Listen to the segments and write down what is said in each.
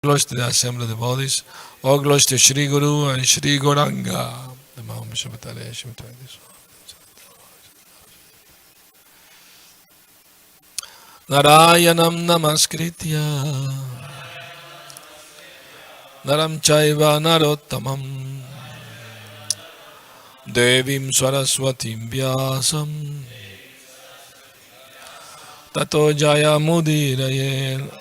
glories to the assembly of the bodies. All glories to Shri Guru and Shri Gauranga. Narayanam namaskritya Naram chaiva narottamam Devim Saraswatim Vyasam Tato Jaya Mudiraye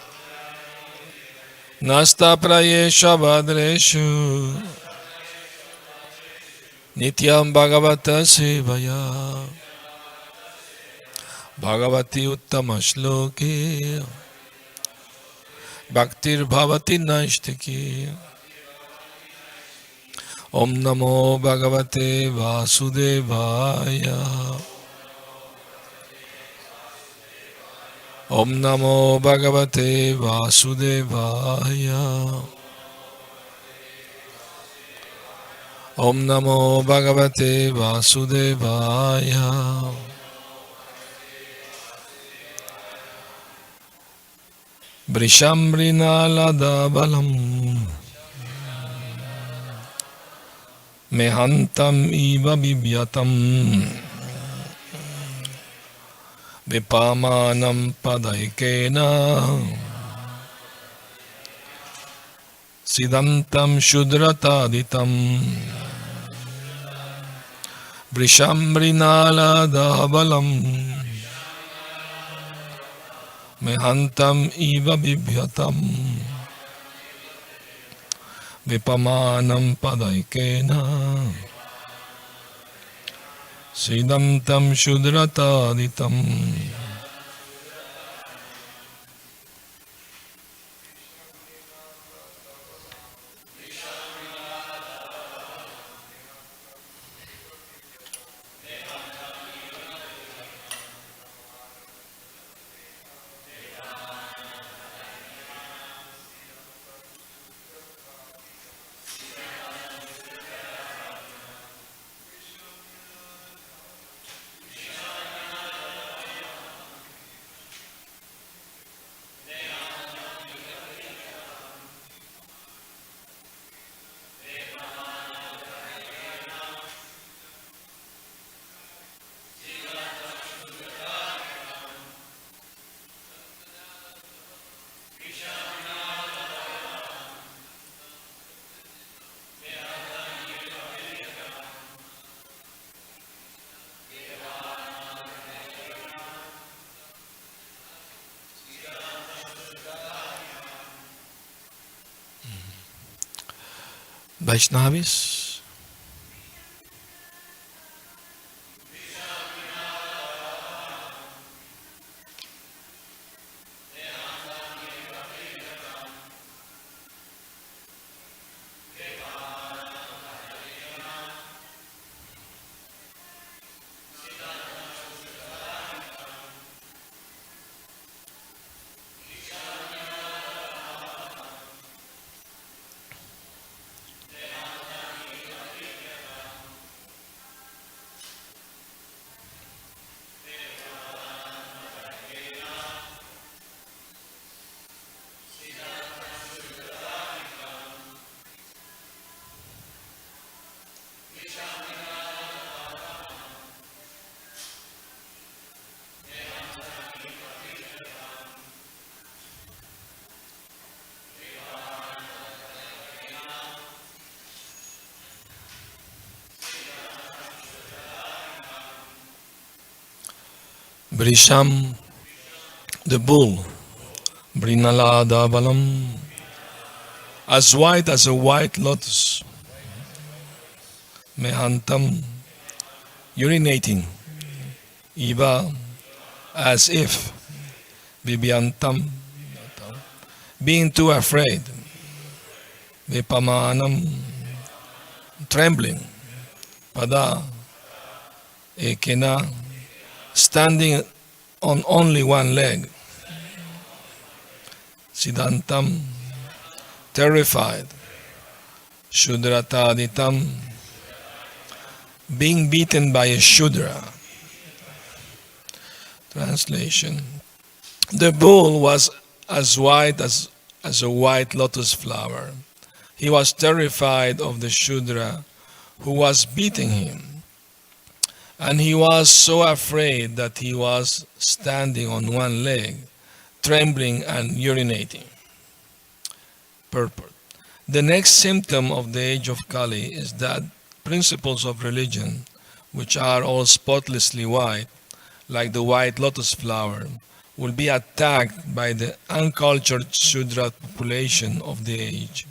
Nasta Prayesha Badreshu Nityam Bhagavata Sevaya Bhagavati Uttama Shloki Bhaktir Bhavati Naishtiki Om Namo Bhagavate Vasudevaya Om Namo Bhagavate Vasudevaya Om Namo Bhagavate Vasudevaya Brishambrina Lada Balam Mehantam Iva Bibyatam Vipamanam Padaikena Siddhantam Shudrataditam Brishambrina Lada Balam Mehantam Iva Bibyatam Vipamanam Padaikena Siddhantam Shudrataditam. Vaishnavis, Brisham, the bull, Brinalada Balam, as white as a white lotus, Mehantam, urinating, Iva, as if, Bibyantam, being too afraid, Vipamanam, trembling, Pada, Ekena, standing on only one leg, Siddhantam, terrified, Shudrataditam, being beaten by a Shudra. Translation: the bull was as white as as a white lotus flower. He was terrified of the Shudra who was beating him, and he was so afraid that he was standing on one leg, trembling and urinating. Purport. The next symptom of the age of Kali is that principles of religion, which are all spotlessly white, like the white lotus flower, will be attacked by the uncultured Shudra population of the age.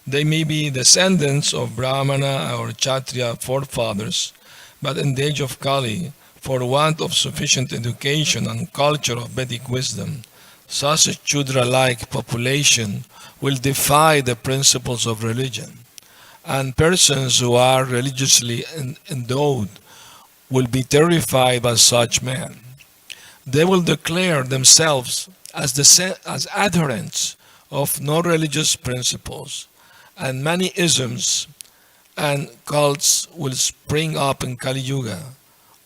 They may be descendants of Brahmana or Kshatriya forefathers, but in the age of Kali, for want of sufficient education and culture of Vedic wisdom, such a Shudra-like population will defy the principles of religion, and persons who are religiously endowed will be terrified by such men. They will declare themselves as adherents of no-religious principles, and many isms and cults will spring up in Kali Yuga,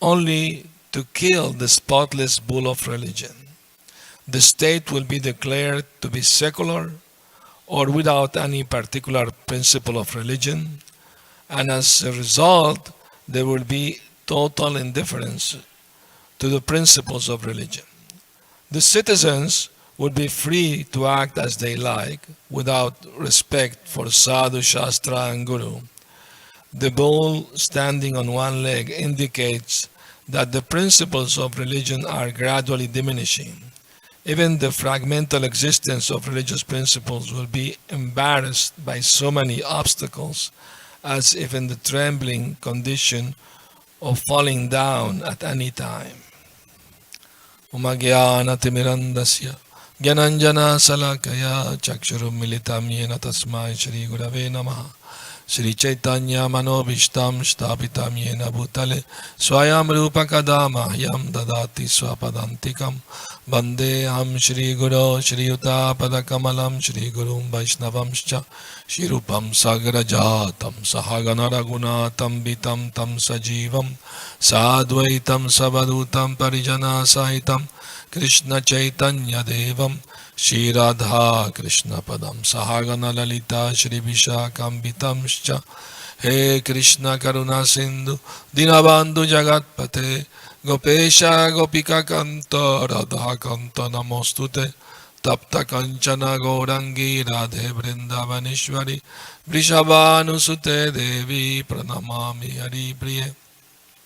only to kill the spotless bull of religion. The state will be declared to be secular or without any particular principle of religion, and as a result, there will be total indifference to the principles of religion. The citizens would be free to act as they like without respect for Sadhu, Shastra, and Guru. The bull standing on one leg indicates that the principles of religion are gradually diminishing. Even the fragmental existence of religious principles will be embarrassed by so many obstacles, as if in the trembling condition of falling down at any time. Umagyanatimirandasya Gyananjana Salakaya Chakshurum Militam Yena Tasmai Shri Gurave Namaha Shri Chaitanya Manobishtam Shtapitam Yena Bhutale Swayam Rupa Kadama Yam Dadati Swapadantikam Bande Ham Shri Guru Shri Yuta Padakamalam Shri Gurum Vaishnavamscha Shri Rupam Sagrajatam Sahagana Ragunatam Vitam Tam Sajivam Sadvaitam Savadutam Parijana Sahitam Krishna Chaitanya Devam Shri Radha Krishna Padam Sahagana Lalita Shri Vishakam Vitamscha He Krishna Karuna Sindhu Dinabandhu Jagatpate Gopesha Gopika Kanta Radha Kanta Namostute Tapta Kanchana Gaurangi Radhe Vrindavanishwari Vrishabhanusute Devi Pranamami Hari Priye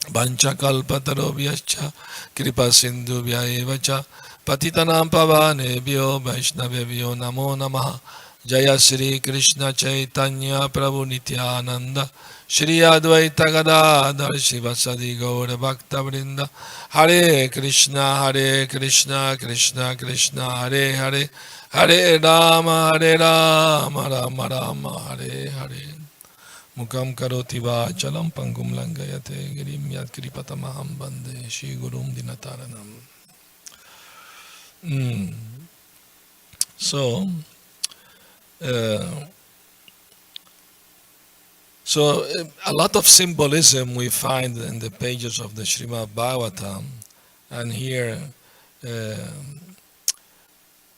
Vanchakalpatarobhyascha Kripa Sindhubhya evacha Patitanam Pavanebhyo Vaishnavebhyo Namo Namaha Jaya Shri Krishna Chaitanya Prabhu Nityananda Shri Advaita Gadadhar Shivasadi Gaura Bhakta Vrinda Hare Krishna Krishna Krishna Hare Hare Hare Rama Rama Rama Hare Hare Mukam karoti vachalam pangum langayate girim yat kripatamaham bande Shri Gurum Dinataranam. So, a lot of symbolism we find in the pages of the Srimad Bhagavatam, and here,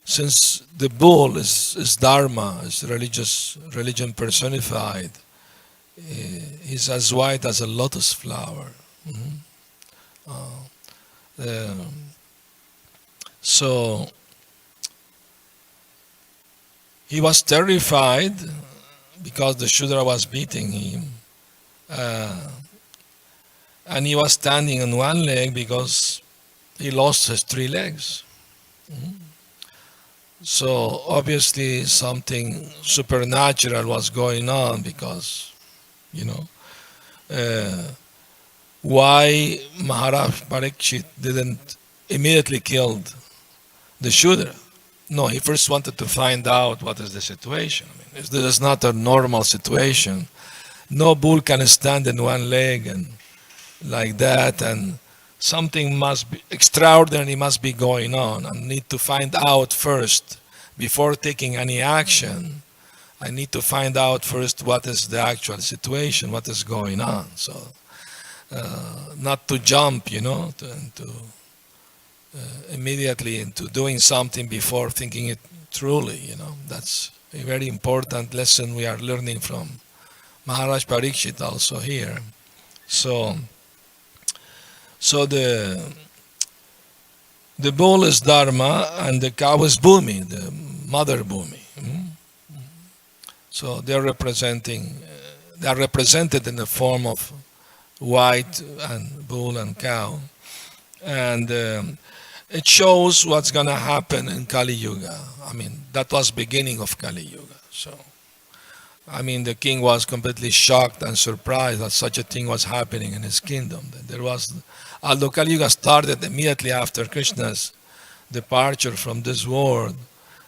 since the bull is Dharma, is religion personified, he's as white as a lotus flower. So he was terrified because the Shudra was beating him, and he was standing on one leg because he lost his three legs. So obviously something supernatural was going on, because why Maharaj Parikshit didn't immediately kill the Shudra? No, he first wanted to find out what is the situation. I mean, if this is not a normal situation, no bull can stand in one leg and like that, and something must be extraordinary must be going on. I need to find out first before taking any action. I need to find out first what is the actual situation, what is going on. So, not to jump, immediately into doing something before thinking it truly. That's a very important lesson we are learning from Maharaj Parikshit also here. So, so the bull is Dharma and the cow is Bhumi, the mother Bhumi. So they are represented in the form of white and bull and cow, and it shows what's going to happen in Kali Yuga. That was beginning of Kali Yuga. So, the king was completely shocked and surprised that such a thing was happening in his kingdom. Although Kali Yuga started immediately after Krishna's departure from this world,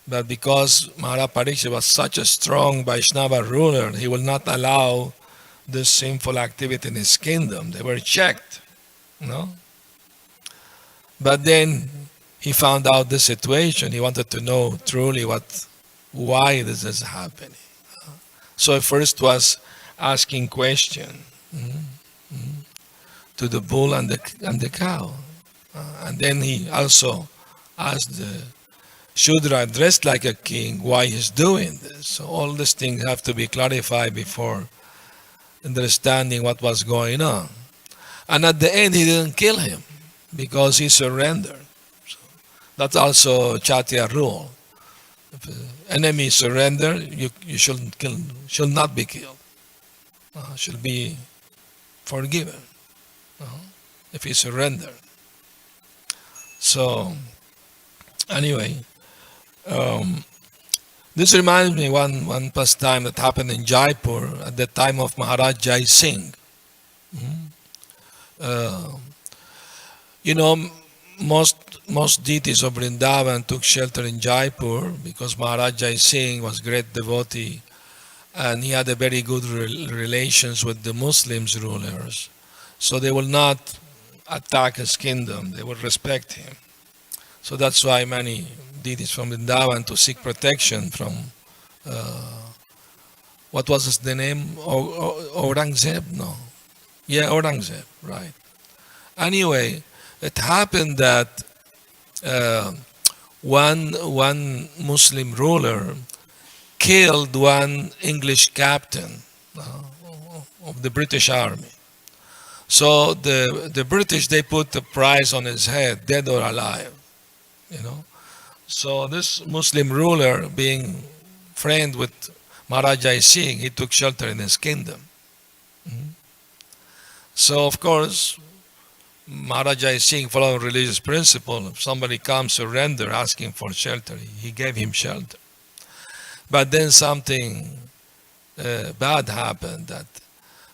but because Maharaj Parikshit was such a strong Vaishnava ruler, he will not allow this sinful activity in his kingdom. They were checked, But then he found out the situation. He wanted to know truly why this is happening. So first was asking question to the bull and the cow, and then he also asked the Shudra dressed like a king why he's doing this. So all these things have to be clarified before understanding what was going on. And at the end, he didn't kill him because he surrendered. So that's also Chatya rule. If an enemy surrender, you should not be killed. Should be forgiven if he surrendered. So anyway, this reminds me one pastime that happened in Jaipur at the time of Maharaj Jai Singh. Most deities of Vrindavan took shelter in Jaipur because Maharaj Jai Singh was a great devotee and he had a very good relations with the Muslims rulers. So they will not attack his kingdom, they will respect him. So that's why many deities from Vrindavan to seek protection from, what was the name? Aurangzeb? No. Yeah, Aurangzeb, right. Anyway, it happened that one Muslim ruler killed one English captain of the British Army. So the British, they put the price on his head, dead or alive. So this Muslim ruler, being friend with Maharaj Jai Singh, he took shelter in his kingdom. So of course, Maharaj Jai Singh, following religious principle, if somebody comes surrender asking for shelter, he gave him shelter. But then something bad happened, that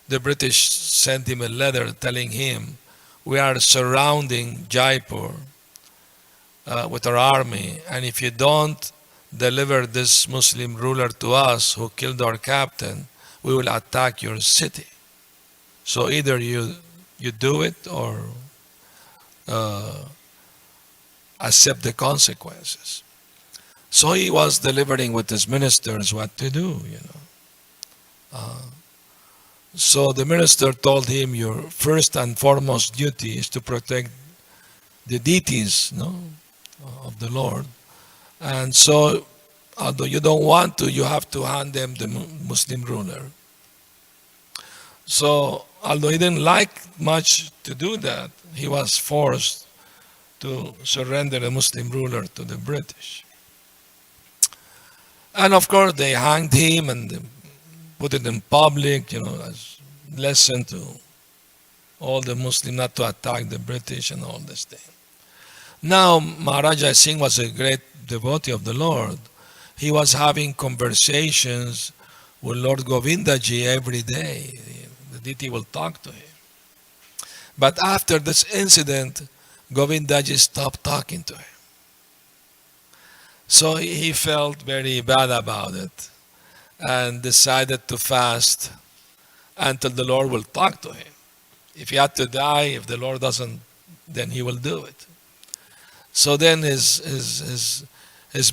the British sent him a letter telling him, we are surrounding Jaipur with our army, and if you don't deliver this Muslim ruler to us who killed our captain, we will attack your city. So either you do it or accept the consequences. So he was deliberating with his ministers what to do, So the minister told him, your first and foremost duty is to protect the deities of the Lord. And so, although you don't want to, you have to hand them the Muslim ruler. So, although he didn't like much to do that, he was forced to surrender the Muslim ruler to the British. And of course, they hanged him and put it in public, as lesson to all the Muslims not to attack the British and all this thing. Now, Maharaj Jai Singh was a great devotee of the Lord. He was having conversations with Lord Govindaji every day. The deity will talk to him. But after this incident, Govindaji stopped talking to him. So he felt very bad about it and decided to fast until the Lord will talk to him. If he had to die, if the Lord doesn't, then he will do it. So then his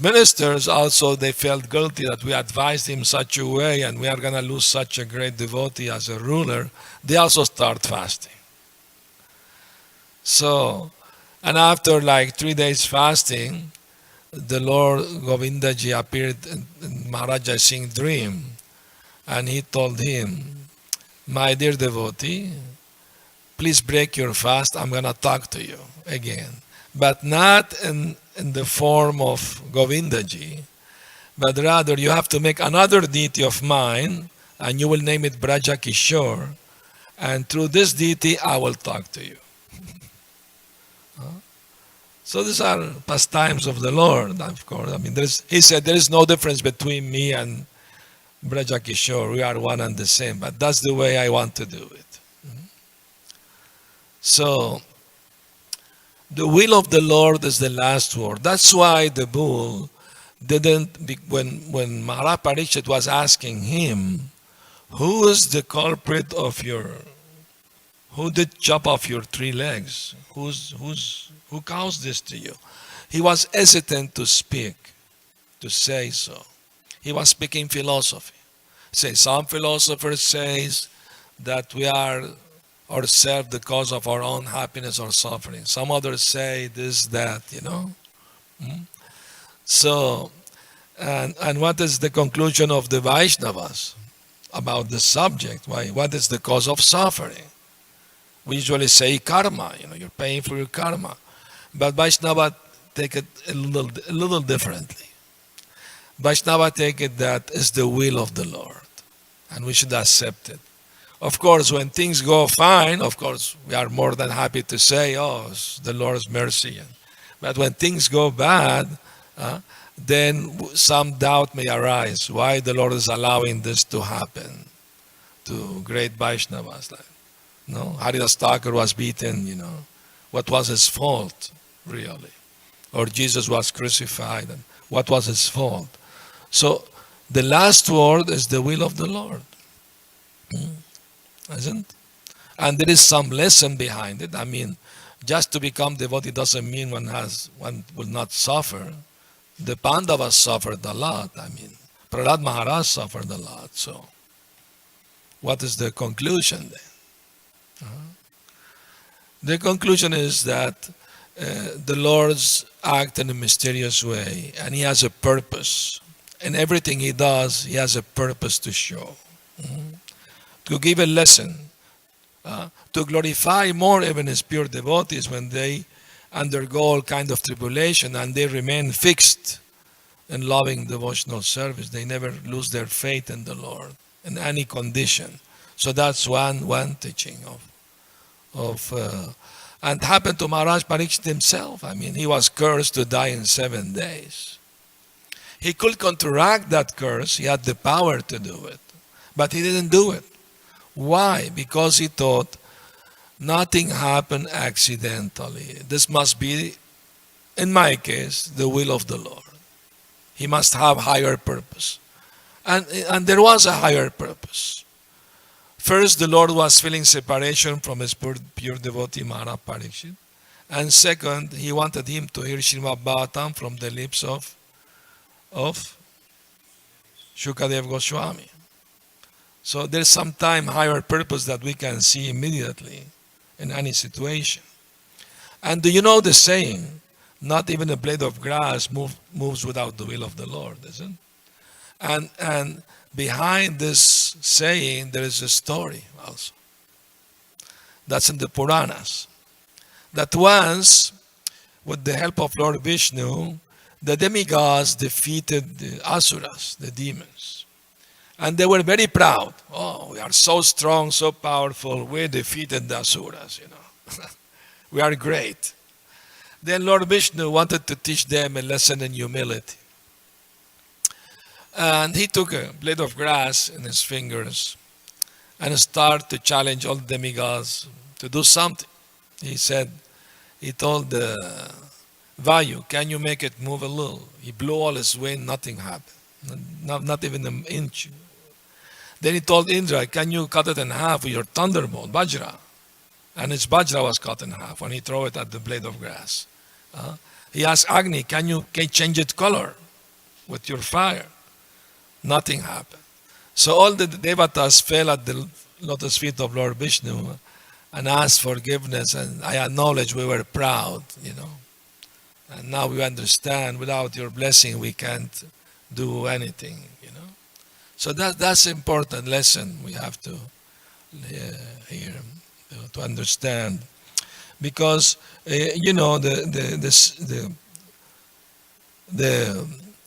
ministers also, they felt guilty that we advised him such a way and we are going to lose such a great devotee as a ruler. They also start fasting. So And after like 3 days fasting, the Lord Govindaji appeared in Maharaj Singh's dream, and he told him, "My dear devotee, please break your fast. I'm going to talk to you again. But not in the form of Govindaji, but rather you have to make another deity of mine, and you will name it Braja Kishore, and through this deity I will talk to you." So these are pastimes of the Lord, of course. I mean, he said there is no difference between me and Braja Kishore. We are one and the same, but that's the way I want to do it. So the will of the Lord is the last word. That's why the bull didn't, when Maharaj Parikshit was asking him, who is the culprit of who did chop off your 3 legs? Who caused this to you? He was hesitant to speak, to say so. He was speaking philosophy. Say, some philosophers says that we are ourselves the cause of our own happiness or suffering. Some others say this, that, So, and what is the conclusion of the Vaishnavas about the subject? What is the cause of suffering? We usually say karma, you're paying for your karma. But Vaishnava take it a little differently. Vaishnava take it that is the will of the Lord, and we should accept it. Of course, when things go fine, of course, we are more than happy to say, oh, it's the Lord's mercy. But when things go bad, then some doubt may arise why the Lord is allowing this to happen to great Vaishnavas. Haridas Thakur was beaten, What was his fault, really? Or Jesus was crucified, and what was his fault? So the last word is the will of the Lord. Isn't? And there is some lesson behind it. I mean, just to become devotee doesn't mean one will not suffer. The Pandavas suffered a lot. I mean, Prahlad Maharaj suffered a lot. So, what is the conclusion then? The conclusion is that the Lord's act in a mysterious way, and He has a purpose. And everything He does, He has a purpose to show. To give a lesson, to glorify more even His pure devotees when they undergo all kind of tribulation and they remain fixed in loving devotional service. They never lose their faith in the Lord in any condition. So that's one teaching and happened to Maharaj Parikshit himself. I mean, he was cursed to die in 7 days. He could counteract that curse. He had the power to do it. But he didn't do it. Why? Because he thought nothing happened accidentally. This must be, in my case, the will of the Lord. He must have higher purpose. And there was a higher purpose. First, the Lord was feeling separation from his pure devotee Maharaj Parikshit. And second, he wanted him to hear Srimad Bhagavatam from the lips of Shukadev Goswami. So there's some higher purpose that we can see immediately in any situation. And do you know the saying, not even a blade of grass moves without the will of the Lord, isn't it? And behind this saying, there is a story also. That's in the Puranas. That once, with the help of Lord Vishnu, the demigods defeated the asuras, the demons. And they were very proud. Oh, we are so strong, so powerful. We defeated the asuras, We are great. Then Lord Vishnu wanted to teach them a lesson in humility. And he took a blade of grass in his fingers and started to challenge all the demigods to do something. He told Vayu, can you make it move a little? He blew all his wind, nothing happened. Not even an inch. Then he told Indra, can you cut it in half with your thunderbolt, Vajra? And his Vajra was cut in half when he threw it at the blade of grass. He asked Agni, can you change its color with your fire? Nothing happened. So all the devatas fell at the lotus feet of Lord Vishnu and asked forgiveness, and I acknowledge we were proud, and now we understand without your blessing we can't do anything. So that's important lesson we have to hear to understand, because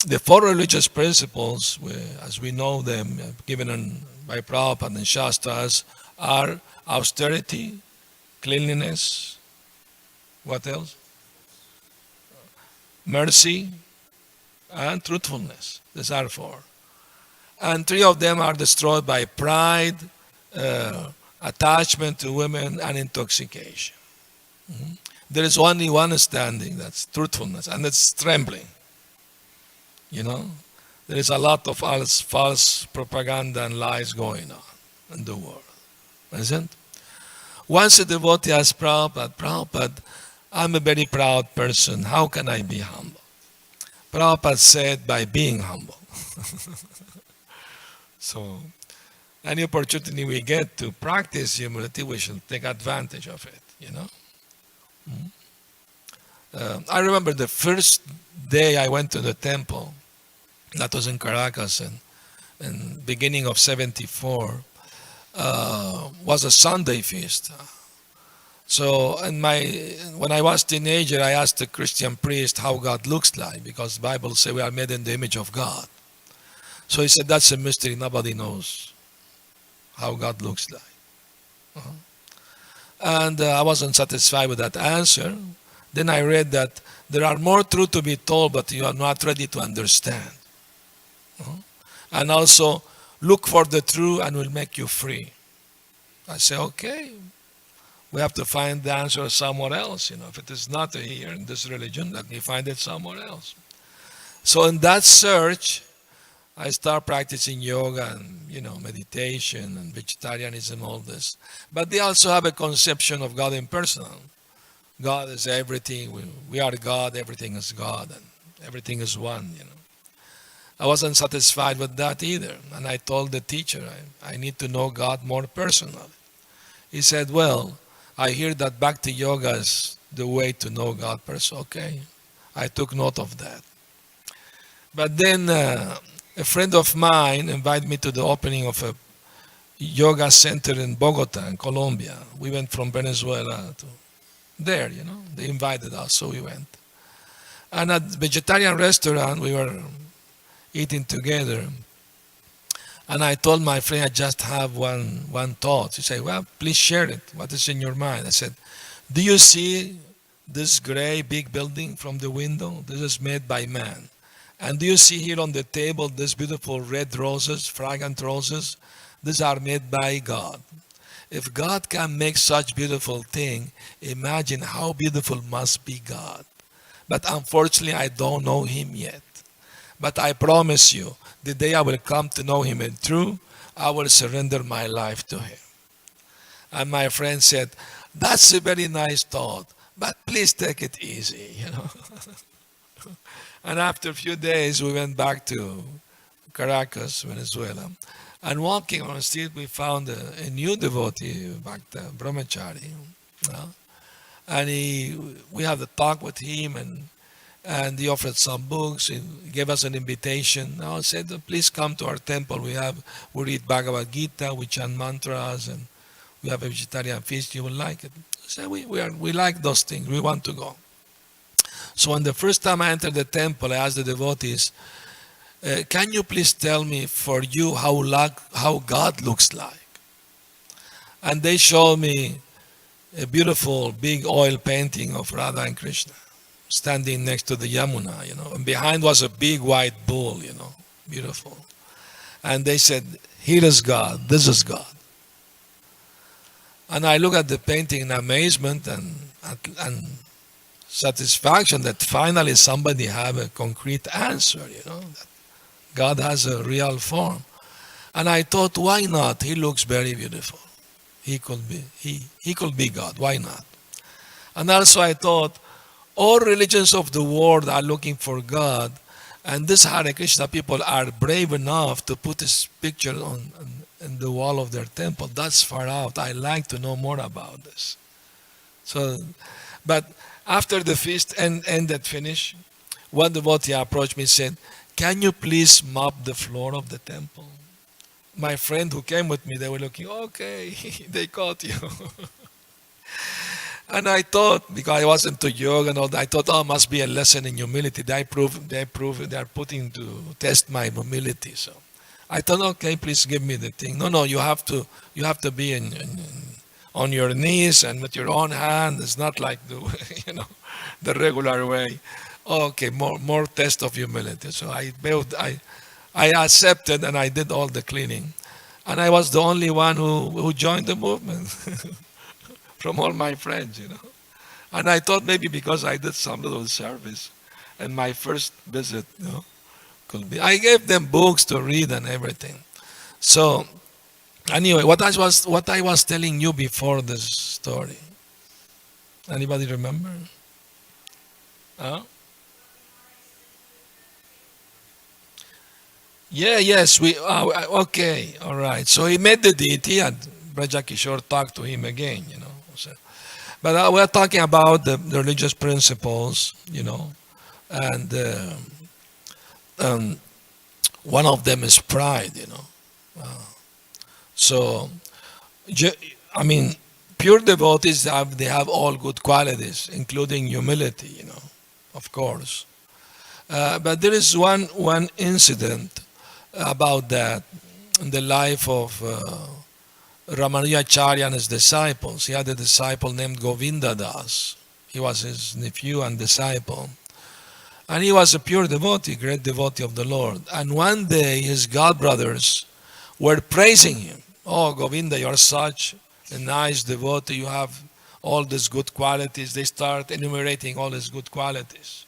the four religious principles, as we know them, given by Prabhupada and Shastras, are austerity, cleanliness, what else? Mercy, and truthfulness. These are four. And three of them are destroyed by pride, attachment to women, and intoxication. There is only one standing, that's truthfulness, and it's trembling. There is a lot of false propaganda and lies going on in the world. Isn't? Once a devotee asked Prabhupada, I'm a very proud person. How can I be humble? Prabhupada said, by being humble. So, any opportunity we get to practice humility, we should take advantage of it, I remember the first day I went to the temple, that was in Caracas, in beginning of 74, was a Sunday feast. So, when I was teenager, I asked the Christian priest how God looks like, because the Bible says we are made in the image of God. So he said, that's a mystery, nobody knows how God looks like. And I wasn't satisfied with that answer. Then I read that there are more truth to be told, but you are not ready to understand. And also, look for the truth and will make you free. I say, okay, we have to find the answer somewhere else. If it is not here in this religion, let me find it somewhere else. So in that search, I start practicing yoga and, meditation and vegetarianism, all this. But they also have a conception of God impersonal. God is everything. We are God. Everything is God, and everything is one. I wasn't satisfied with that either, and I told the teacher I need to know God more personally. He said, "Well, I hear that Bhakti Yoga is the way to know God personally." Okay, I took note of that. But then a friend of mine invited me to the opening of a yoga center in Bogota, in Colombia. We went from Venezuela to there, They invited us, so we went. And at the vegetarian restaurant, we were eating together. And I told my friend, I just have one thought. He said, well, please share it. What is in your mind? I said, do you see this gray big building from the window? This is made by man. And do you see here on the table these beautiful red roses, fragrant roses? These are made by God. If God can make such beautiful thing, imagine how beautiful must be God. But unfortunately, I don't know Him yet. But I promise you, the day I will come to know Him in truth, I will surrender my life to Him. And my friend said, that's a very nice thought, but please take it easy, And after a few days, we went back to Caracas, Venezuela. And walking on the street, we found a new devotee, Bhakta Brahmachari. And we had a talk with him, and he offered some books. He gave us an invitation. I said, please come to our temple. We read Bhagavad Gita, we chant mantras, and we have a vegetarian feast. You will like it. I said, we like those things. We want to go. So when the first time I entered the temple, I asked the devotees, can you please tell me for you how God looks like? And they showed me a beautiful big oil painting of Radha and Krishna standing next to the Yamuna, and behind was a big white bull, beautiful. And they said, here is God, this is God. And I look at the painting in amazement and satisfaction that finally somebody have a concrete answer, that God has a real form. And I thought, why not? He looks very beautiful. He could be God. Why not? And also I thought, all religions of the world are looking for God, And these Hare Krishna people are brave enough to put this picture on the wall of their temple. That's far out. I like to know more about this. So, but after the feast ended, finished, one devotee approached me and said, "Can you please mop the floor of the temple?" My friend who came with me, they were looking, okay, they caught you. And I thought, because I wasn't too young and all that, I thought, oh, must be a lesson in humility. They are putting to test my humility. So I thought, okay, please give me the thing. No, you have to be on your knees and with your own hand. It's not like the regular way. Okay, more test of humility. So I accepted and I did all the cleaning. And I was the only one who joined the movement from all my friends. And I thought maybe because I did some little service and my first visit, could be. I gave them books to read and everything. So anyway, what I was telling you before this story. Anybody remember? Huh? Yeah, yes, okay, all right. So he met the deity and Braja Kishore talked to him again. So, but we're talking about the religious principles, and one of them is pride. So, I mean, pure devotees they have all good qualities, including humility, of course. But there is one incident about that in the life of Ramanujacharya and his disciples. He had a disciple named Govinda Das. He was his nephew and disciple. And he was a pure devotee, great devotee of the Lord. And one day his godbrothers were praising him. Oh, Govinda, you're such a nice devotee. You have all these good qualities. They start enumerating all his good qualities.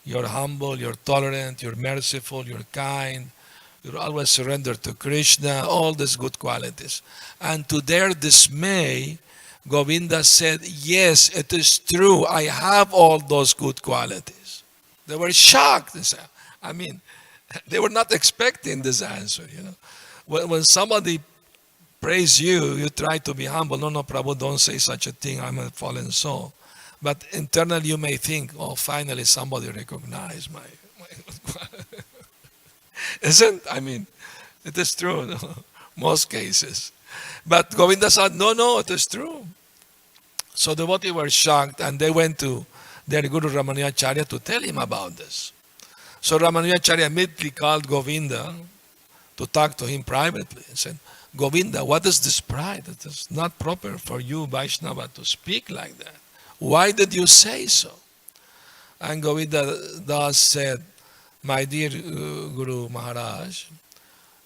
You're humble, you're tolerant, you're merciful, you're kind. You're always surrendered to Krishna, all these good qualities. And to their dismay, Govinda said, yes, it is true. I have all those good qualities. They were shocked. I mean, they were not expecting this answer. When somebody praise you, you try to be humble. No, Prabhu, don't say such a thing. I'm a fallen soul. But internally you may think, oh, finally somebody recognized my good qualities. I mean, it is true, most cases. But Govinda said, no, it is true. So the devotees were shocked and they went to their Guru Ramanujacharya to tell him about this. So Ramanujacharya immediately called Govinda to talk to him privately and said, Govinda, what is this pride? It is not proper for you, Vaishnava, to speak like that. Why did you say so? And Govinda Das said, my dear Guru Maharaj,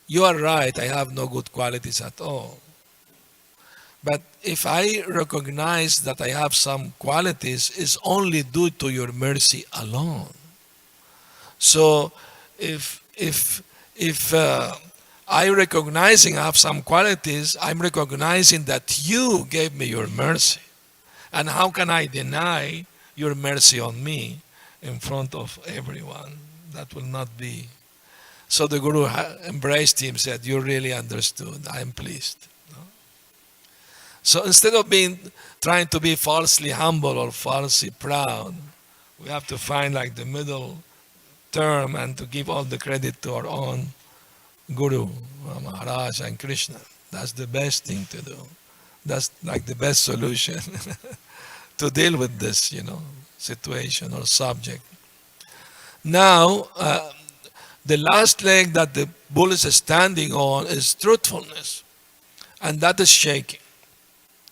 you are right, I have no good qualities at all. But if I recognize that I have some qualities, it's only due to your mercy alone. So if I recognizing I have some qualities, I'm recognizing that you gave me your mercy. And how can I deny your mercy on me in front of everyone? That will not be. So the Guru embraced him, said, you really understood. I am pleased. So instead of trying to be falsely humble or falsely proud, we have to find like the middle term and to give all the credit to our own Guru, Maharaj and Krishna. That's the best thing to do. That's like the best solution to deal with this, situation or subject. Now, the last leg that the bull is standing on is truthfulness. And that is shaking.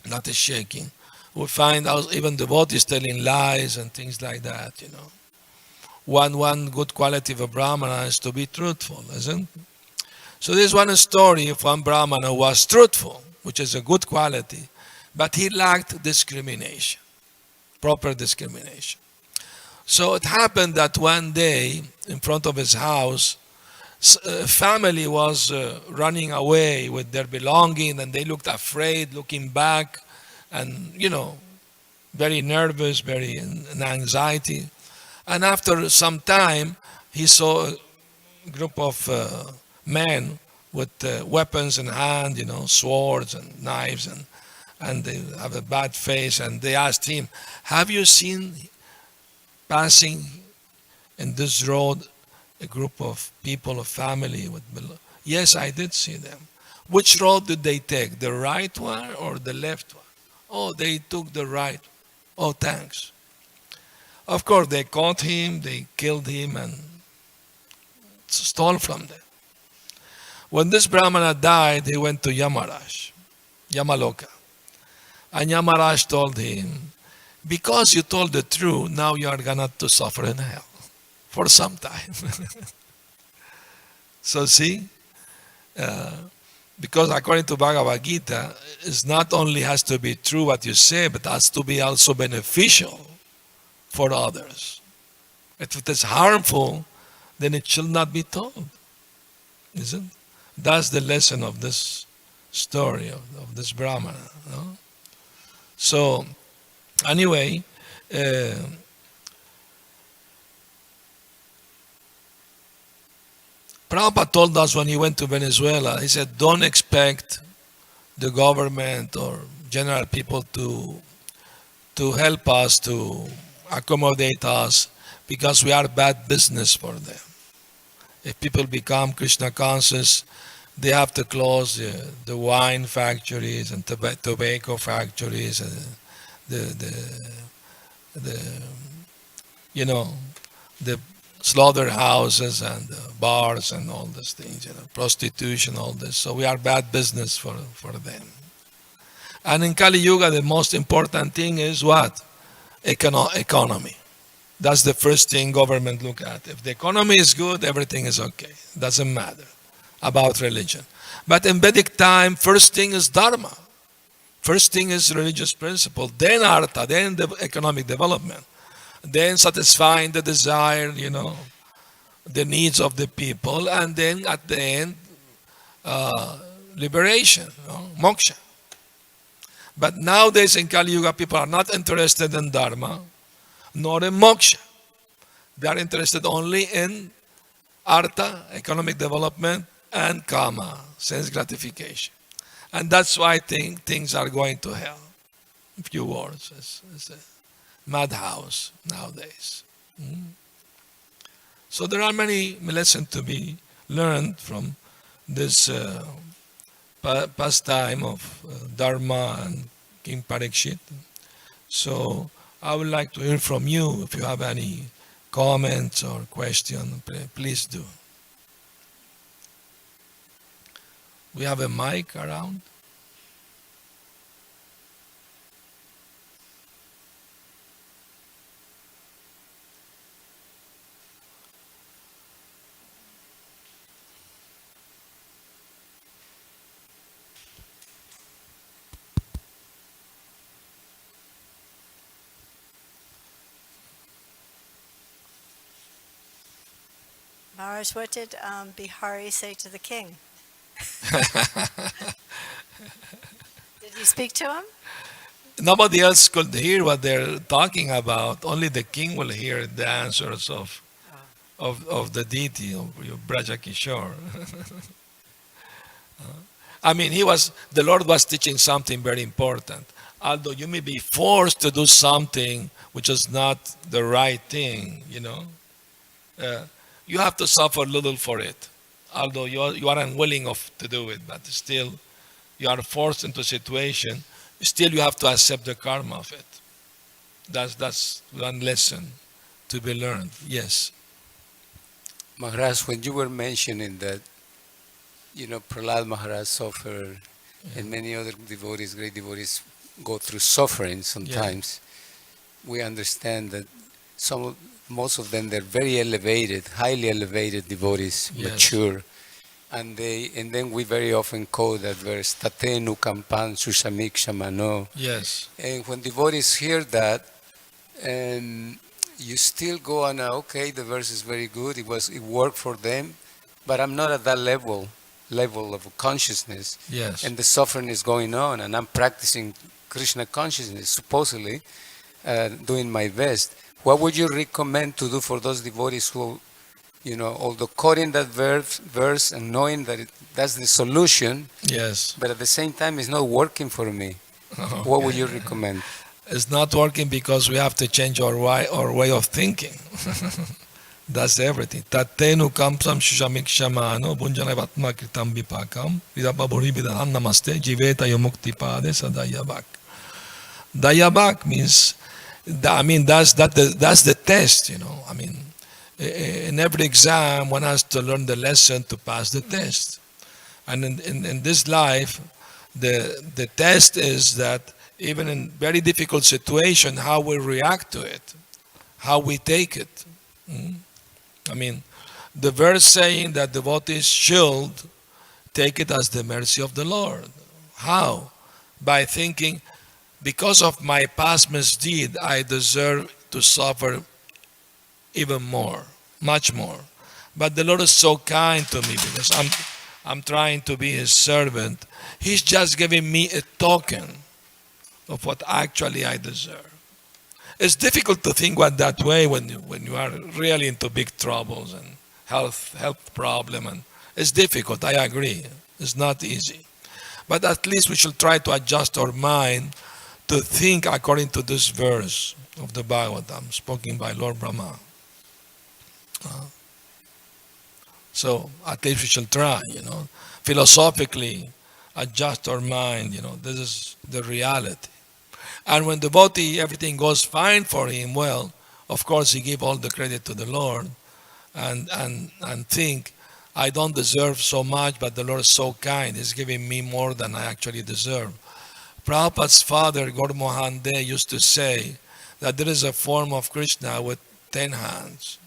That is shaking. We find out even devotees telling lies and things like that, One good quality of a Brahmana is to be truthful, isn't it? So there's one story of one Brahmana who was truthful, which is a good quality, but he lacked discrimination, proper discrimination. So it happened that one day, in front of his house, a family was running away with their belongings, and they looked afraid, looking back, and, very nervous, very in anxiety. And after some time, he saw a group of men with weapons in hand, swords and knives, and they have a bad face. And they asked him, "Have you seen passing in this road a group of people, a family with?" "Yes, I did see them." "Which road did they take, the right one or the left one?" "Oh, they took the right." "Oh, thanks." Of course, they caught him, they killed him, and stole from them. When this Brahmana died, he went to Yamaloka. And Yamaraj told him, "Because you told the truth, now you are going to suffer in hell for some time." So see, because according to Bhagavad Gita, it's not only has to be true what you say, but has to be also beneficial for others. If it is harmful, then it shall not be told. Isn't? That's the lesson of this story of this Brahmana. No? So, anyway, Prabhupada told us when he went to Venezuela, he said, don't expect the government or general people to help us, to accommodate us, because we are bad business for them. If people become Krishna conscious, they have to close the wine factories and tobacco factories, and the slaughterhouses and the bars and all these things, prostitution, all this. So we are bad business for them. And in Kali Yuga, the most important thing is what? Economy. That's the first thing government look at. If the economy is good, everything is okay. Doesn't matter about religion. But in Vedic time, first thing is dharma. First thing is religious principle, then artha, then the economic development, then satisfying the desire, the needs of the people, and then at the end, liberation, moksha. But nowadays in Kali Yuga, people are not interested in dharma, nor in moksha. They are interested only in artha, economic development, and kama, sense gratification. And that's why I think things are going to hell. In few words, it's a madhouse nowadays. So there are many lessons to be learned from this pastime of Dharma and King Parikshit. So I would like to hear from you. If you have any comments or questions, please do. We have a mic around. Maharaj, what did Bihari say to the king? Did you speak to him? Nobody else could hear what they're talking about. Only the king will hear the answers of the deity of Braja Kishore. I mean, the Lord was teaching something very important. Although you may be forced to do something which is not the right thing, you have to suffer a little for it. Although you are unwilling to do it, but still you are forced into a situation, still you have to accept the karma of it. That's one lesson to be learned. Yes. Maharaj, when you were mentioning that, Prahlad Maharaj suffered, and many other devotees, great devotees, go through suffering sometimes, we understand that most of them, they're very elevated, highly elevated devotees, mature, and then we very often quote that verse, Tatenu kampan susamik shamano. Yes. And when devotees hear that, you still go on, okay, the verse is very good, it worked for them, but I'm not at that level of consciousness. Yes. And the suffering is going on, and I'm practicing Krishna consciousness, supposedly, doing my best. What would you recommend to do for those devotees who although quoting that verse and knowing that that's the solution, Yes. but at the same time it's not working for me. What would you recommend? It's not working because we have to change our way of thinking. That's everything. Tattenu kamsam shamikshama bunjana vatma kritam vipakam vidapaburi vidahan namaste jiveta yomukti pade sadayabak. Dayabak means, that's the test, in every exam one has to learn the lesson to pass the test. And in this life, the test is that even in very difficult situation, how we react to it, how we take it. The verse saying that devotees should take it as the mercy of the Lord. How? By thinking, because of my past misdeed, I deserve to suffer even more, much more. But the Lord is so kind to me because I'm trying to be His servant. He's just giving me a token of what actually I deserve. It's difficult to think that way when you are really into big troubles and health problem, and it's difficult. I agree. It's not easy, but at least we should try to adjust our mind to think according to this verse of the Bhagavatam spoken by Lord Brahma. So at least we shall try, philosophically adjust our mind. This is the reality. And when devotee, everything goes fine for him, well, of course he give all the credit to the Lord and think, I don't deserve so much, but the Lord is so kind. He's giving me more than I actually deserve. Prabhupada's father, Gaur Mohan De, used to say that there is a form of Krishna with 10 hands.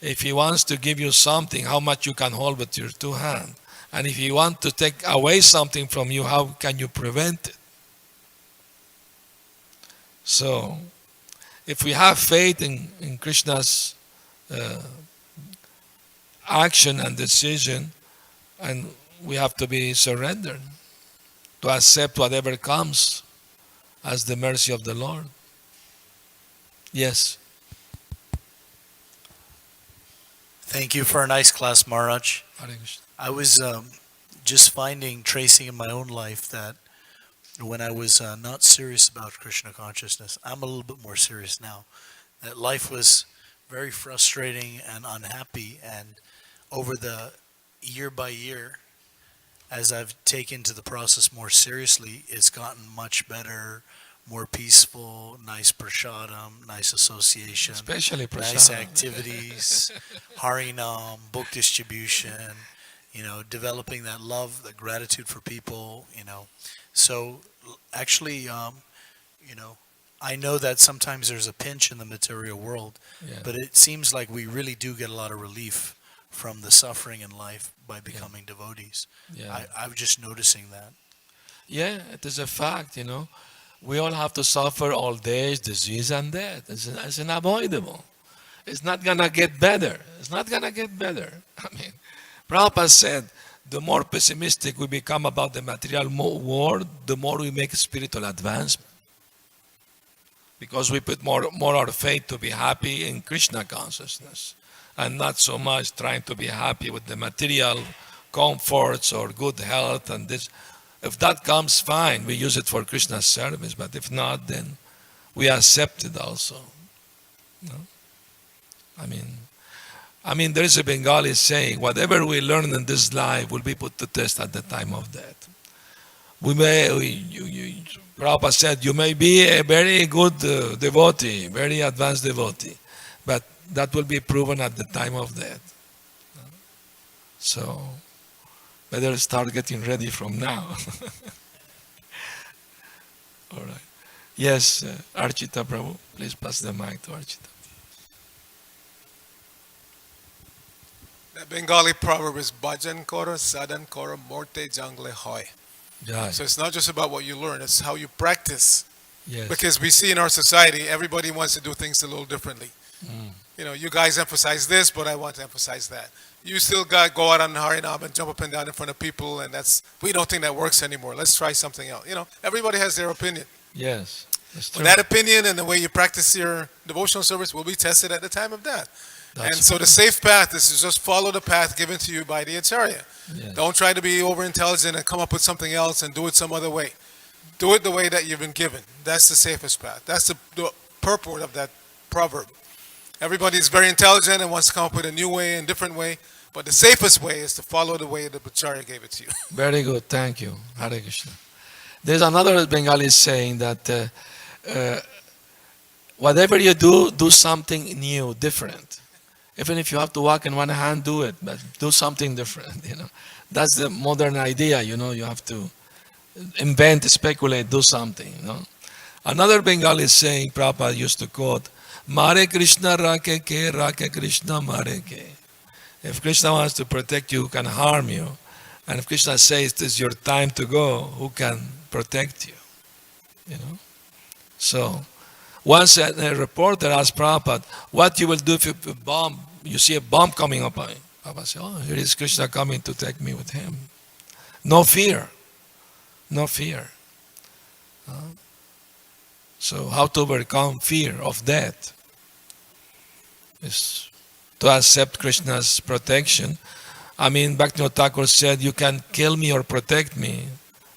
If he wants to give you something, how much you can hold with your 2 hands? And if he wants to take away something from you, how can you prevent it? So, if we have faith in Krishna's action and decision, and we have to be surrendered to accept whatever comes as the mercy of the Lord. Yes. Thank you for a nice class, Maharaj. Hare Krishna. I was just tracing in my own life that when I was not serious about Krishna consciousness, I'm a little bit more serious now. That life was very frustrating and unhappy, and over the year by year, as I've taken to the process more seriously, it's gotten much better, more peaceful, nice prasadam, nice association, Especially nice prasadam. activities, harinam, book distribution, developing that love, the gratitude for people, So actually, I know that sometimes there's a pinch in the material world, Yeah. but it seems like we really do get a lot of relief from the suffering in life by becoming devotees. Yeah. I'm just noticing that. Yeah, it is a fact, We all have to suffer old age, disease, and death. It's unavoidable. It's not going to get better. It's not going to get better. Prabhupada said, the more pessimistic we become about the material world, the more we make spiritual advancement. Because we put more our faith to be happy in Krishna consciousness and not so much trying to be happy with the material comforts or good health and this. If that comes, fine, we use it for Krishna's service, but if not, then we accept it also. No? There is a Bengali saying, whatever we learn in this life will be put to test at the time of death. Prabhupada said, you may be a very good devotee, very advanced devotee, but that will be proven at the time of death. So, better start getting ready from now. All right. Yes, Archita Prabhu, please pass the mic to Archita. The Bengali proverb is Bhajan Koro, Sadhan Koro, Morte Jangle Hoy. Yeah. So it's not just about what you learn, it's how you practice. Yes. Because we see in our society, everybody wants to do things a little differently. You guys emphasize this, but I want to emphasize that. You still got to go out on Harinam and jump up and down in front of people, and we don't think that works anymore. Let's try something else. Everybody has their opinion. Yes. That's true. But that opinion and the way you practice your devotional service will be tested at the time of death. And so the safe path is to just follow the path given to you by the Acharya. Yes. Don't try to be over intelligent and come up with something else and do it some other way. Do it the way that you've been given. That's the safest path. That's the purport of that proverb. Everybody is very intelligent and wants to come up with a new way and different way, but the safest way is to follow the way the Acharya gave it to you. Very good. Thank you. Hare Krishna. There's another Bengali saying that whatever you do, do something new, different. Even if you have to walk in one hand, do it, but do something different. That's the modern idea. You have to invent, speculate, do something. Another Bengali saying Prabhupada used to quote, "Mare Krishna rake ke Krishna mare ke." If Krishna wants to protect you, who can harm you? And if Krishna says it is your time to go, who can protect you? So, once a reporter asked Prabhupada, what you will do if you see a bomb coming up? Prabhupada said, oh, here is Krishna coming to take me with him. No fear. No fear. So how to overcome fear of death is to accept Krishna's protection. Bhaktivinoda Thakur said, you can kill me or protect me.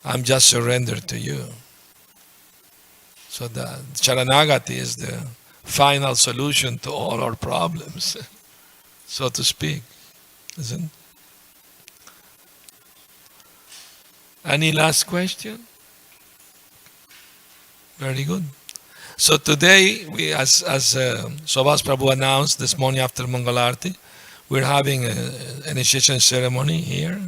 I'm just surrendered to you. So the Charanagati is the final solution to all our problems, so to speak. Isn't? Any last question? Very good. So today, we, as Subhas Prabhu announced this morning after Mangalarti, we're having an initiation ceremony here.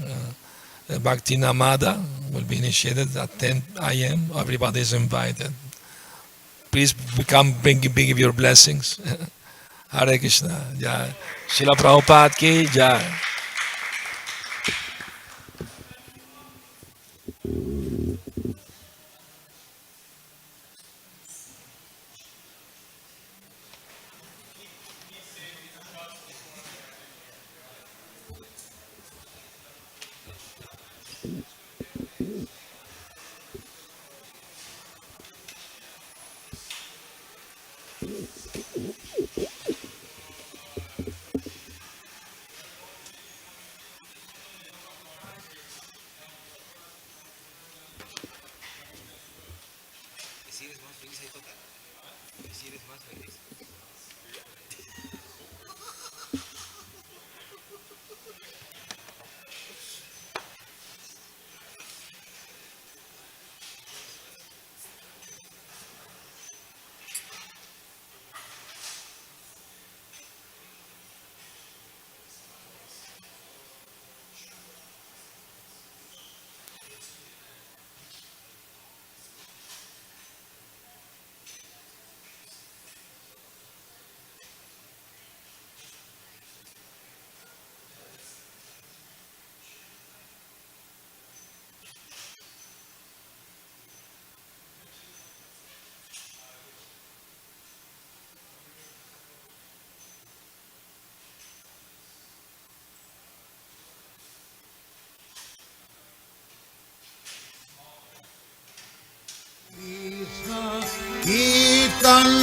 Bhakti Namada will be initiated at 10 a.m. Everybody is invited. Please give your blessings. Hare Krishna. Jai. Srila Prabhupada ki Jai. Kirtan